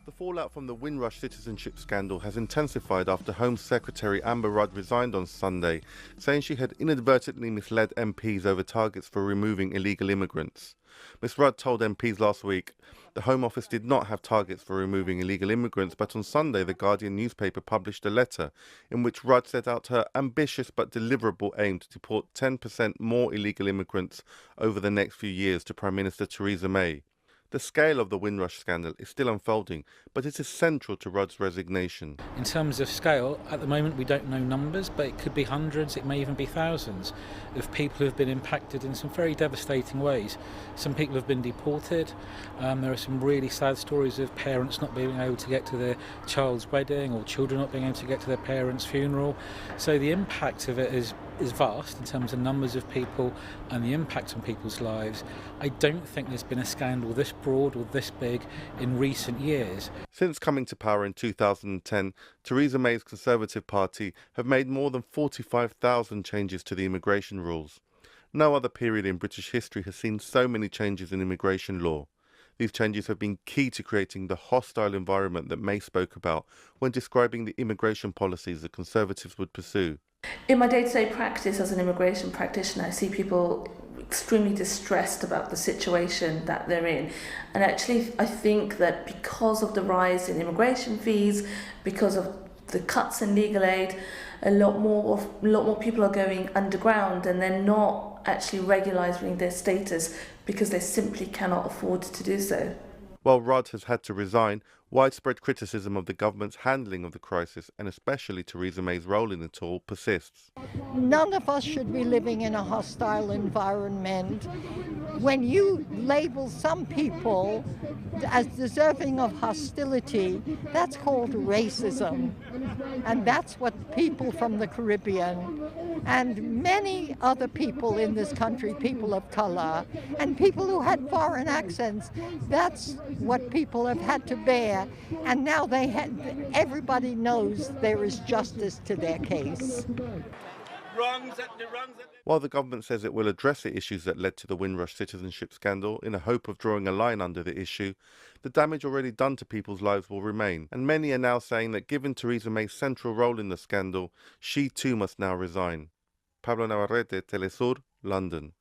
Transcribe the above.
The fallout from the Windrush citizenship scandal has intensified after Home Secretary Amber Rudd resigned on Sunday, saying she had inadvertently misled MPs over targets for removing illegal immigrants. Ms Rudd told MPs last week the Home Office did not have targets for removing illegal immigrants, but on Sunday the Guardian newspaper published a letter in which Rudd set out her ambitious but deliverable aim to deport 10% more illegal immigrants over the next few years to Prime Minister Theresa May. The scale of the Windrush scandal is still unfolding, but it is central to Rudd's resignation. In terms of scale, at the moment we don't know numbers, but it could be hundreds, it may even be thousands of people who have been impacted in some very devastating ways. Some people have been deported. There are some really sad stories of parents not being able to get to their child's wedding or children not being able to get to their parents' funeral. So the impact of it is vast in terms of numbers of people and the impact on people's lives. I don't think there's been a scandal this broad or this big in recent years. Since coming to power in 2010, Theresa May's Conservative Party have made more than 45,000 changes to the immigration rules. No other period in British history has seen so many changes in immigration law. These changes have been key to creating the hostile environment that May spoke about when describing the immigration policies the Conservatives would pursue. In my day-to-day practice as an immigration practitioner, I see people extremely distressed about the situation that they're in. And actually, I think that because of the rise in immigration fees, because of the cuts in legal aid, a lot more people are going underground and they're not actually regularising their status because they simply cannot afford to do so. While Rudd has had to resign, widespread criticism of the government's handling of the crisis, and especially Theresa May's role in it all, persists. None of us should be living in a hostile environment. When you label some people as deserving of hostility, that's called racism. And that's what people from the Caribbean and many other people in this country, people of color, and people who had foreign accents, that's what people have had to bear. And now everybody knows there is justice to their case. While the government says it will address the issues that led to the Windrush citizenship scandal in a hope of drawing a line under the issue, the damage already done to people's lives will remain, and many are now saying that given Theresa May's central role in the scandal, she too must now resign. Pablo Navarrete, Telesur, London.